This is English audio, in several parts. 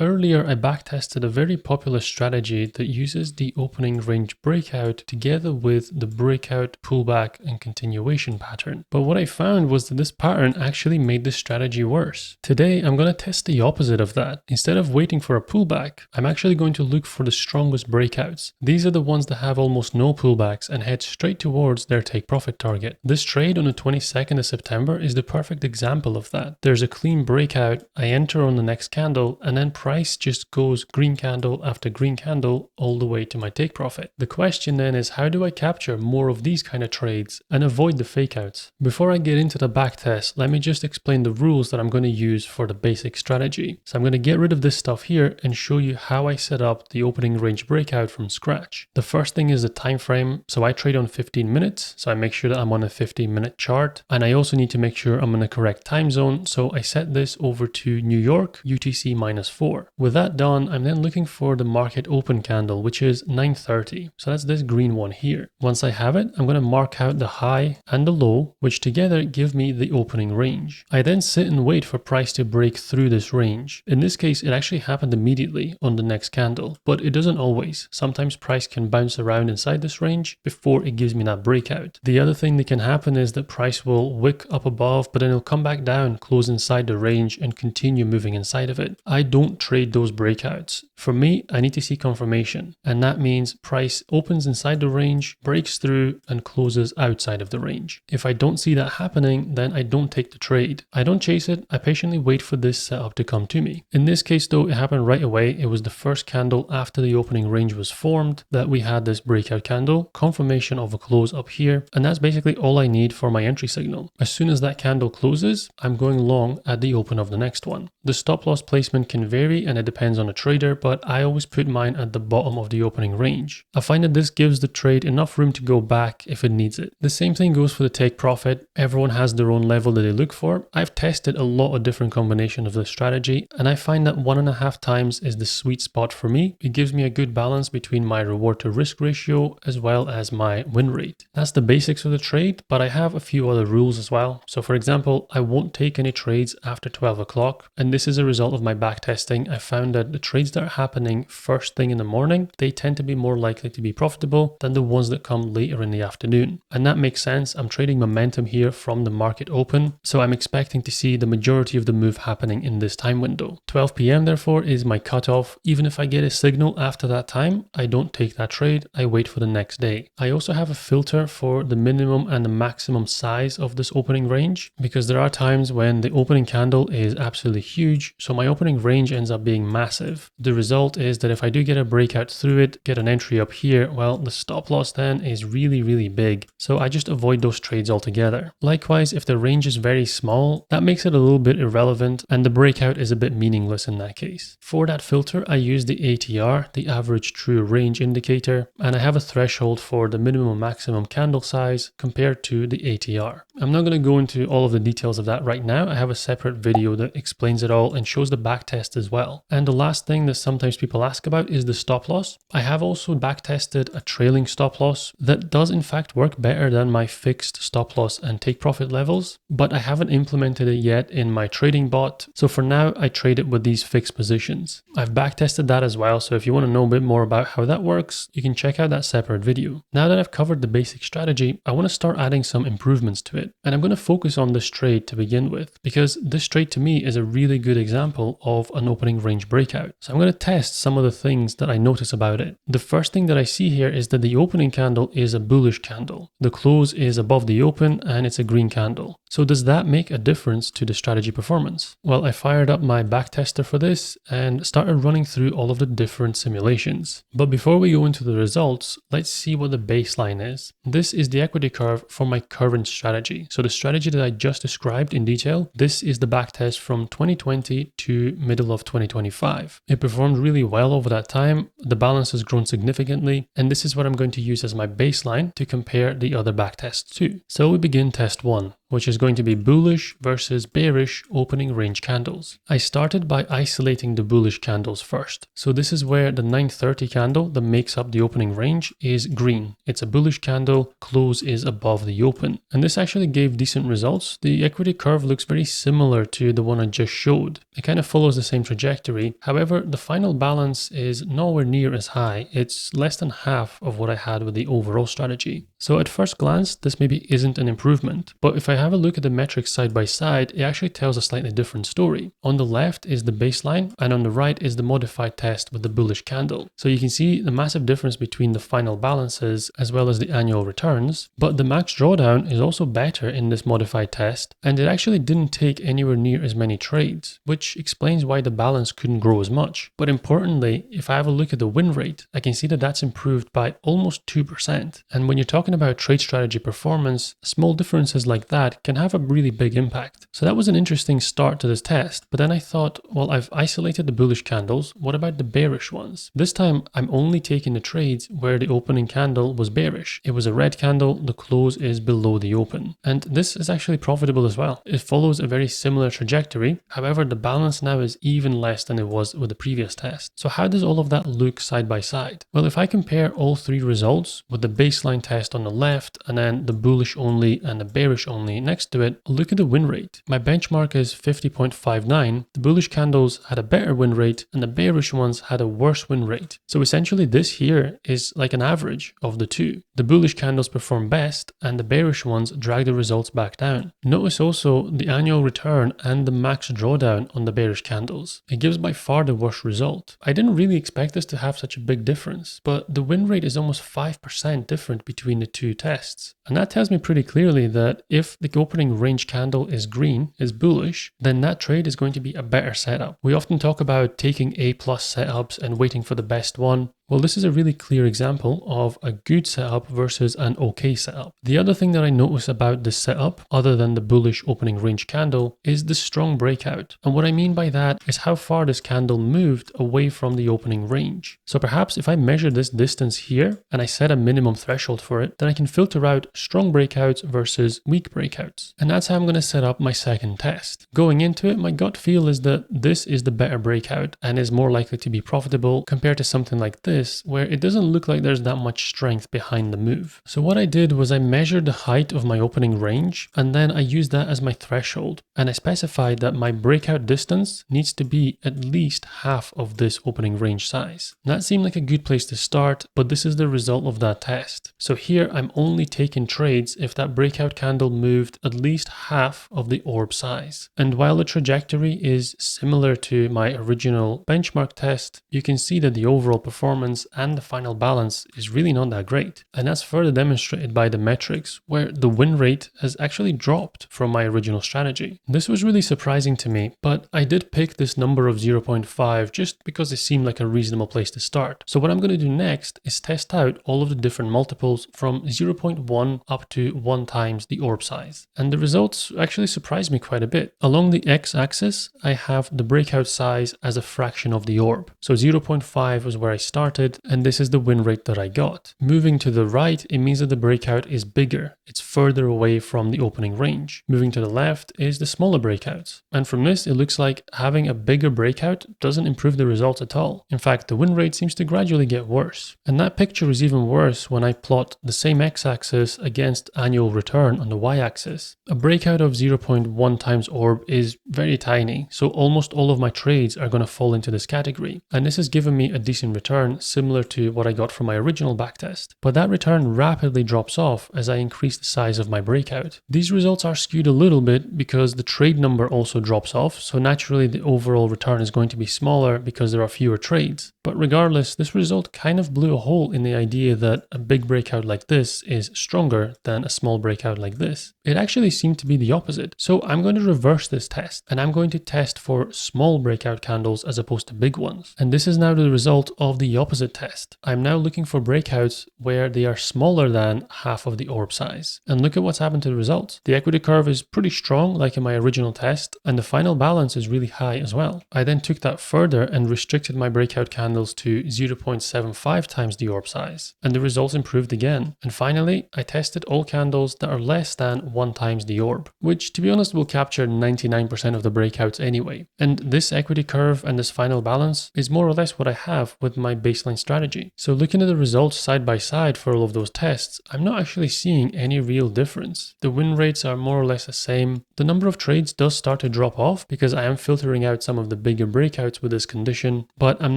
Earlier, I backtested a very popular strategy that uses the opening range breakout together with the breakout, pullback, and continuation pattern. But what I found was that this pattern actually made this strategy worse. Today, I'm going to test the opposite of that. Instead of waiting for a pullback, I'm actually going to look for the strongest breakouts. These are the ones that have almost no pullbacks and head straight towards their take profit target. This trade on the 22nd of September is the perfect example of that. There's a clean breakout, I enter on the next candle, and then price just goes green candle after green candle all the way to my take profit. The question then is, how do I capture more of these kind of trades and avoid the fake outs? Before I get into the backtest, let me just explain the rules that I'm going to use for the basic strategy. So I'm going to get rid of this stuff here and show you how I set up the opening range breakout from scratch. The first thing is the time frame. So I trade on 15 minutes. So I make sure that I'm on a 15-minute chart, and I also need to make sure I'm in the correct time zone. So I set this over to New York UTC -4. With that done, I'm then looking for the market open candle, which is 9:30. So that's this green one here. Once I have it, I'm going to mark out the high and the low, which together give me the opening range. I then sit and wait for price to break through this range. In this case, it actually happened immediately on the next candle, but it doesn't always. Sometimes price can bounce around inside this range before it gives me that breakout. The other thing that can happen is that price will wick up above, but then it'll come back down, close inside the range, and continue moving inside of it. I don't trade those breakouts. For me, I need to see confirmation, and that means price opens inside the range, breaks through, and closes outside of the range. If I don't see that happening, then I don't take the trade. I don't chase it, I patiently wait for this setup to come to me. In this case though, it happened right away. It was the first candle after the opening range was formed that we had this breakout candle, confirmation of a close up here, and that's basically all I need for my entry signal. As soon as that candle closes, I'm going long at the open of the next one. The stop loss placement can vary and it depends on the trader, but I always put mine at the bottom of the opening range. I find that this gives the trade enough room to go back if it needs it. The same thing goes for the take profit. Everyone has their own level that they look for. I've tested a lot of different combinations of this strategy, and I find that 1.5 times is the sweet spot for me. It gives me a good balance between my reward to risk ratio as well as my win rate. That's the basics of the trade, but I have a few other rules as well. So for example, I won't take any trades after 12 o'clock, and this is a result of my backtesting. I found that the trades that are happening first thing in the morning, they tend to be more likely to be profitable than the ones that come later in the afternoon. And that makes sense. I'm trading momentum here from the market open, so I'm expecting to see the majority of the move happening in this time window. 12 p.m. therefore is my cutoff. Even if I get a signal after that time, I don't take that trade. I wait for the next day. I also have a filter for the minimum and the maximum size of this opening range, because there are times when the opening candle is absolutely huge, so my opening range ends up being massive. The result is that if I do get a breakout through it, get an entry up here, well, the stop loss then is really big. So I just avoid those trades altogether. Likewise, if the range is very small, that makes it a little bit irrelevant and the breakout is a bit meaningless in that case. For that filter, I use the ATR, the average true range indicator, and I have a threshold for the minimum and maximum candle size compared to the ATR. I'm not going to go into all of the details of that right now. I have a separate video that explains it all and shows the backtest as well. And the last thing that sometimes people ask about is the stop loss. I have also backtested a trailing stop loss that does in fact work better than my fixed stop loss and take profit levels, but I haven't implemented it yet in my trading bot. So for now, I trade it with these fixed positions. I've backtested that as well. So if you want to know a bit more about how that works, you can check out that separate video. Now that I've covered the basic strategy, I want to start adding some improvements to it. And I'm going to focus on this trade to begin with, because this trade to me is a really good example of an opening range breakout. So I'm going to test some of the things that I notice about it. The first thing that I see here is that the opening candle is a bullish candle. The close is above the open and it's a green candle. So does that make a difference to the strategy performance? Well, I fired up my backtester for this and started running through all of the different simulations. But before we go into the results, let's see what the baseline is. This is the equity curve for my current strategy. So the strategy that I just described in detail, this is the backtest from 2020 to middle of 2025. It performed really well over that time. The balance has grown significantly, and this is what I'm going to use as my baseline to compare the other backtests to. So we begin test 1. which is going to be bullish versus bearish opening range candles. I started by isolating the bullish candles first. So this is where the 930 candle that makes up the opening range is green. It's a bullish candle, close is above the open. And this actually gave decent results. The equity curve looks very similar to the one I just showed. It kind of follows the same trajectory. However, the final balance is nowhere near as high. It's less than half of what I had with the overall strategy. So at first glance, this maybe isn't an improvement, but if I have a look at the metrics side by side, it actually tells a slightly different story. On the left is the baseline, and on the right is the modified test with the bullish candle. So you can see the massive difference between the final balances as well as the annual returns, but the max drawdown is also better in this modified test, and it actually didn't take anywhere near as many trades, which explains why the balance couldn't grow as much. But importantly, if I have a look at the win rate, I can see that that's improved by almost 2%. And when you're talking about trade strategy performance, small differences like that can have a really big impact. So that was an interesting start to this test, but then I thought, well, I've isolated the bullish candles, what about the bearish ones? This time I'm only taking the trades where the opening candle was bearish. It was a red candle, the close is below the open. And this is actually profitable as well. It follows a very similar trajectory, however the balance now is even less than it was with the previous test. So how does all of that look side by side? Well, if I compare all three results with the baseline test on the left and then the bullish only and the bearish only next to it, look at the win rate. My benchmark is 50.59. The bullish candles had a better win rate and the bearish ones had a worse win rate. So essentially this here is like an average of the two. The bullish candles perform best and the bearish ones drag the results back down. Notice also the annual return and the max drawdown on the bearish candles. It gives by far the worst result. I didn't really expect this to have such a big difference, but the win rate is almost 5% different between the two tests. And that tells me pretty clearly that if the opening range candle is green, is bullish, then that trade is going to be a better setup. We often talk about taking A+ setups and waiting for the best one. Well, this is a really clear example of a good setup versus an okay setup. The other thing that I notice about this setup, other than the bullish opening range candle, is the strong breakout. And what I mean by that is how far this candle moved away from the opening range. So perhaps if I measure this distance here and I set a minimum threshold for it, then I can filter out strong breakouts versus weak breakouts. And that's how I'm going to set up my second test. Going into it, my gut feel is that this is the better breakout and is more likely to be profitable compared to something like this, where it doesn't look like there's that much strength behind the move. So what I did was I measured the height of my opening range and then I used that as my threshold, and I specified that my breakout distance needs to be at least half of this opening range size. And that seemed like a good place to start, but this is the result of that test. So here I'm only taking trades if that breakout candle moved at least half of the orb size. And while the trajectory is similar to my original benchmark test, you can see that the overall performance and the final balance is really not that great. And that's further demonstrated by the metrics, where the win rate has actually dropped from my original strategy. This was really surprising to me, but I did pick this number of 0.5 just because it seemed like a reasonable place to start. So what I'm going to do next is test out all of the different multiples from 0.1 up to 1 times the orb size. And the results actually surprised me quite a bit. Along the x-axis, I have the breakout size as a fraction of the orb. So 0.5 was where I started, and this is the win rate that I got. Moving to the right, it means that the breakout is bigger. It's further away from the opening range. Moving to the left is the smaller breakouts. And from this, it looks like having a bigger breakout doesn't improve the results at all. In fact, the win rate seems to gradually get worse. And that picture is even worse when I plot the same x-axis against annual return on the y-axis. A breakout of 0.1 times orb is very tiny, so almost all of my trades are going to fall into this category. And this has given me a decent return, similar to what I got from my original backtest. But that return rapidly drops off as I increase the size of my breakout. These results are skewed a little bit because the trade number also drops off, so naturally the overall return is going to be smaller because there are fewer trades. But regardless, this result kind of blew a hole in the idea that a big breakout like this is stronger than a small breakout like this. It actually seemed to be the opposite. So I'm going to reverse this test, and I'm going to test for small breakout candles as opposed to big ones. And this is now the result of the opposite opposite test. I'm now looking for breakouts where they are smaller than half of the orb size. And look at what's happened to the results. The equity curve is pretty strong like in my original test, and the final balance is really high as well. I then took that further and restricted my breakout candles to 0.75 times the orb size, and the results improved again. And finally, I tested all candles that are less than 1 times the orb, which to be honest will capture 99% of the breakouts anyway. And this equity curve and this final balance is more or less what I have with my baseline strategy. So looking at the results side by side for all of those tests, I'm not actually seeing any real difference. The win rates are more or less the same. The number of trades does start to drop off because I am filtering out some of the bigger breakouts with this condition, but I'm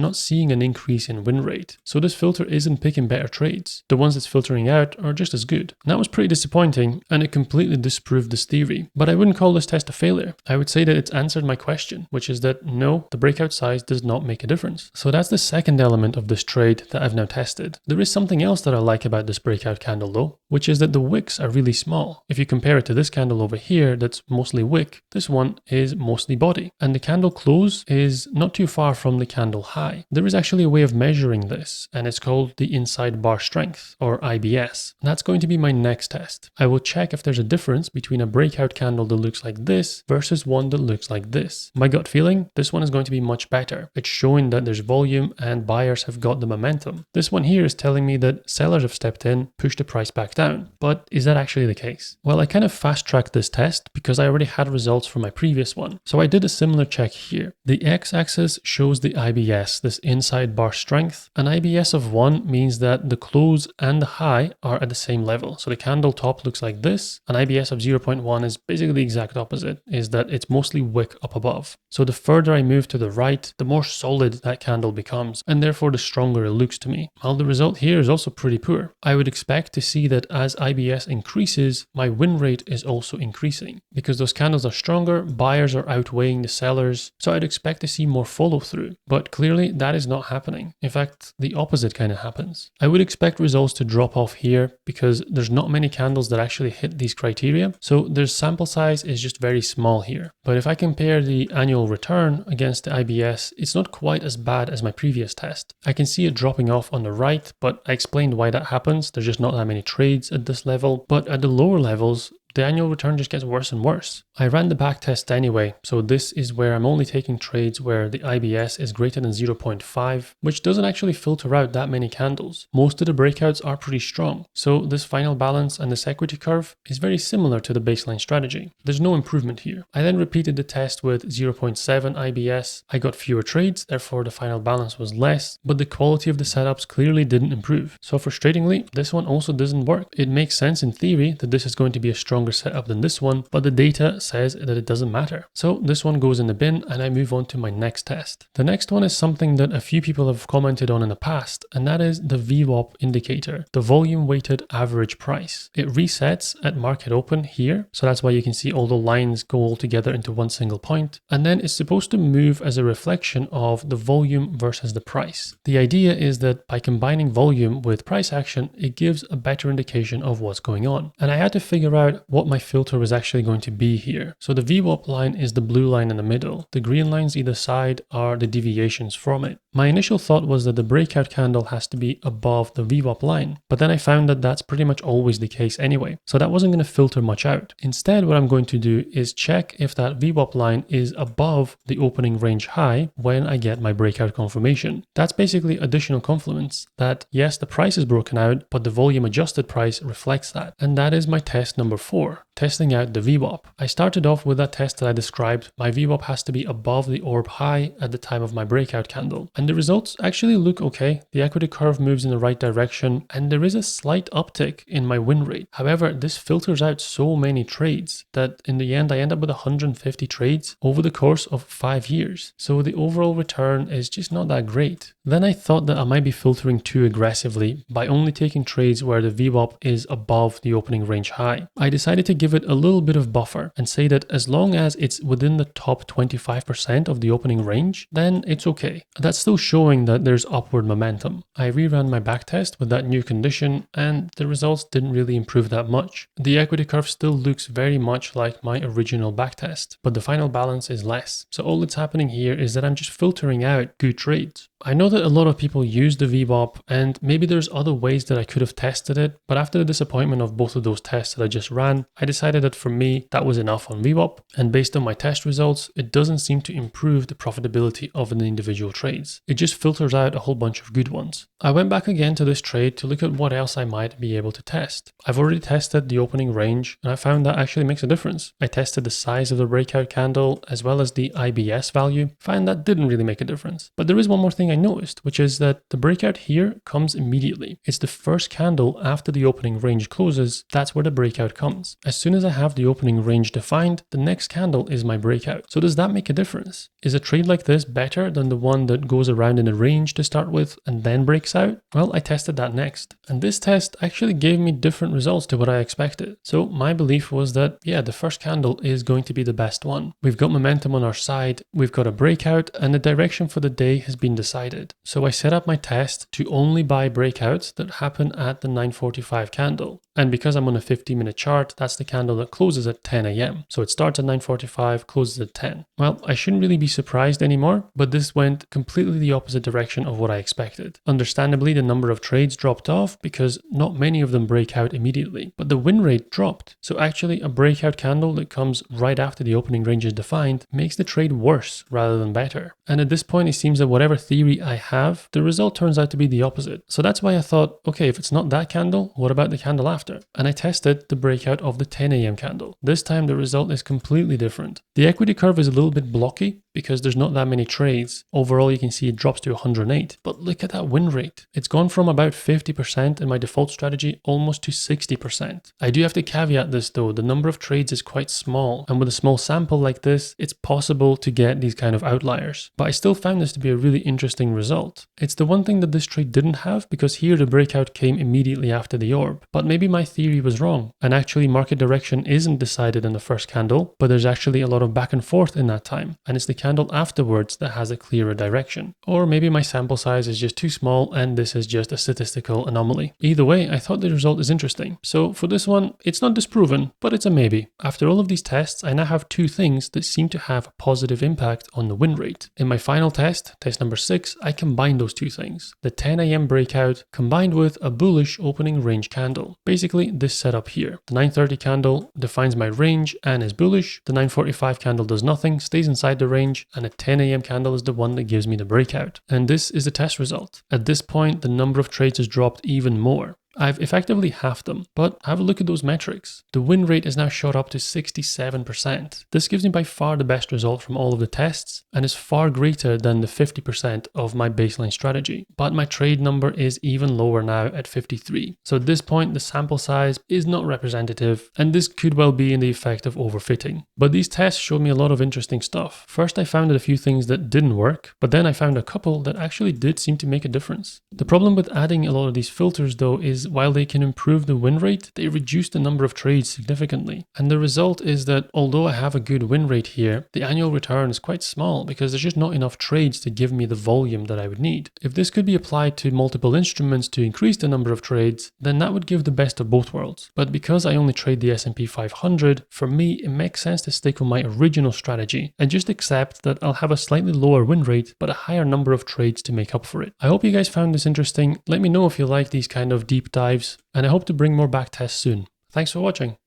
not seeing an increase in win rate. So this filter isn't picking better trades. The ones it's filtering out are just as good. And that was pretty disappointing, and it completely disproved this theory. But I wouldn't call this test a failure. I would say that it's answered my question, which is that no, the breakout size does not make a difference. So that's the second element of this trade that I've now tested. There is something else that I like about this breakout candle though, which is that the wicks are really small. If you compare it to this candle over here that's mostly wick, this one is mostly body. And the candle close is not too far from the candle high. There is actually a way of measuring this, and it's called the inside bar strength, or IBS. That's going to be my next test. I will check if there's a difference between a breakout candle that looks like this versus one that looks like this. My gut feeling, this one is going to be much better. It's showing that there's volume and buyers have got the momentum. This one here is telling me that sellers have stepped in, pushed the price back down. But is that actually the case? Well, I kind of fast-tracked this test because I already had results from my previous one. So I did a similar check here. The x-axis shows the IBS, this inside bar strength. An IBS of 1 means that the close and the high are at the same level. So the candle top looks like this. An IBS of 0.1 is basically the exact opposite, is that it's mostly wick up above. So the further I move to the right, the more solid that candle becomes, and therefore the stronger it looks to me. Well, the result here is also pretty poor. I would expect to see that as IBS increases, my win rate is also increasing. Because those candles are stronger, buyers are outweighing the sellers, so I'd expect to see more follow through. But clearly that is not happening. In fact, the opposite kind of happens. I would expect results to drop off here because there's not many candles that actually hit these criteria, so their sample size is just very small here. But if I compare the annual return against the IBS, it's not quite as bad as my previous test. I can see it dropping off on the right, but I explained why that happens. There's just not that many trades at this level, but at the lower levels, the annual return just gets worse and worse. I ran the back test anyway, so this is where I'm only taking trades where the IBS is greater than 0.5, which doesn't actually filter out that many candles. Most of the breakouts are pretty strong, so this final balance and this equity curve is very similar to the baseline strategy. There's no improvement here. I then repeated the test with 0.7 IBS. I got fewer trades, therefore the final balance was less, but the quality of the setups clearly didn't improve. So frustratingly, this one also doesn't work. It makes sense in theory that this is going to be a stronger setup than this one, but the data says that it doesn't matter. So this one goes in the bin and I move on to my next test. The next one is something that a few people have commented on in the past, and that is the VWAP indicator, the volume weighted average price. It resets at market open here, so that's why you can see all the lines go all together into one single point, and then it's supposed to move as a reflection of the volume versus the price. The idea is that by combining volume with price action, it gives a better indication of what's going on. And I had to figure out what my filter was actually going to be here. So the VWAP line is the blue line in the middle. The green lines either side are the deviations from it. My initial thought was that the breakout candle has to be above the VWAP line, but then I found that that's pretty much always the case anyway. So that wasn't going to filter much out. Instead, what I'm going to do is check if that VWAP line is above the opening range high when I get my breakout confirmation. That's basically additional compliments that yes, the price is broken out, but the volume adjusted price reflects that. And that is my test number 4. Testing out the VWAP. I started off with that test that I described. My VWAP has to be above the orb high at the time of my breakout candle. And the results actually look okay. The equity curve moves in the right direction and there is a slight uptick in my win rate. However, this filters out so many trades that in the end I end up with 150 trades over the course of 5 years. So the overall return is just not that great. Then I thought that I might be filtering too aggressively by only taking trades where the VWAP is above the opening range high. I decided decided to give it a little bit of buffer and say that as long as it's within the top 25% of the opening range, then it's okay. That's still showing that there's upward momentum. I reran my backtest with that new condition and the results didn't really improve that much. The equity curve still looks very much like my original backtest, but the final balance is less. So all that's happening here is that I'm just filtering out good trades. I know that a lot of people use the VWAP and maybe there's other ways that I could have tested it, but after the disappointment of both of those tests that I just ran, I decided that for me that was enough on VWAP, and based on my test results, it doesn't seem to improve the profitability of the individual trades. It just filters out a whole bunch of good ones. I went back again to this trade to look at what else I might be able to test. I've already tested the opening range and I found that actually makes a difference. I tested the size of the breakout candle as well as the IBS value, found that didn't really make a difference. But there is one more thing I noticed, which is that the breakout here comes immediately. It's the first candle after the opening range closes, that's where the breakout comes. As soon as I have the opening range defined, the next candle is my breakout. So does that make a difference? Is a trade like this better than the one that goes around in a range to start with and then breaks out? Well, I tested that next. And this test actually gave me different results to what I expected. So my belief was that, yeah, the first candle is going to be the best one. We've got momentum on our side, we've got a breakout, and the direction for the day has been decided. So I set up my test to only buy breakouts that happen at the 9:45 candle. And because I'm on a 50-minute chart, that's the candle that closes at 10 a.m. So it starts at 9:45, closes at 10. Well, I shouldn't really be surprised anymore, but this went completely the opposite direction of what I expected. Understandably, the number of trades dropped off because not many of them break out immediately, but the win rate dropped. So actually a breakout candle that comes right after the opening range is defined makes the trade worse rather than better. And at this point, it seems that whatever theory I have, the result turns out to be the opposite. So that's why I thought, okay, if it's not that candle, what about the candle after? And I tested the breakout of the 10 a.m. candle. This time the result is completely different. The equity curve is a little bit blocky because there's not that many trades. Overall, you can see it drops to 108. But look at that win rate. It's gone from about 50% in my default strategy almost to 60%. I do have to caveat this though, the number of trades is quite small, and with a small sample like this, it's possible to get these kind of outliers. But I still found this to be a really interesting result. It's the one thing that this trade didn't have, because here the breakout came immediately after the orb. But maybe my theory was wrong, and actually market direction isn't decided in the first candle, but there's actually a lot of back and forth in that time, and it's the candle afterwards that has a clearer direction. Or maybe my sample size is just too small and this is just a statistical anomaly. Either way, I thought the result is interesting. So for this one, it's not disproven, but it's a maybe. After all of these tests, I now have two things that seem to have a positive impact on the win rate. In my final test, test number 6, I combined those two things. The 10 a.m. breakout combined with a bullish opening range candle. Basically this setup here. The 9:30 candle defines my range and is bullish. The 9:45 candle does nothing, stays inside the range, and a 10 a.m. candle is the one that gives me the breakout. And this is the test result. At this point, the number of trades has dropped even more. I've effectively halved them, but have a look at those metrics. The win rate is now shot up to 67%. This gives me by far the best result from all of the tests and is far greater than the 50% of my baseline strategy. But my trade number is even lower now at 53. So at this point, the sample size is not representative, and this could well be in the effect of overfitting. But these tests showed me a lot of interesting stuff. First, I found a few things that didn't work, but then I found a couple that actually did seem to make a difference. The problem with adding a lot of these filters though is while they can improve the win rate, they reduce the number of trades significantly. And the result is that although I have a good win rate here, the annual return is quite small because there's just not enough trades to give me the volume that I would need. If this could be applied to multiple instruments to increase the number of trades, then that would give the best of both worlds. But because I only trade the S&P 500, for me it makes sense to stick with my original strategy and just accept that I'll have a slightly lower win rate but a higher number of trades to make up for it. I hope you guys found this interesting. Let me know if you like these kind of deep dives, and I hope to bring more backtests soon. Thanks for watching.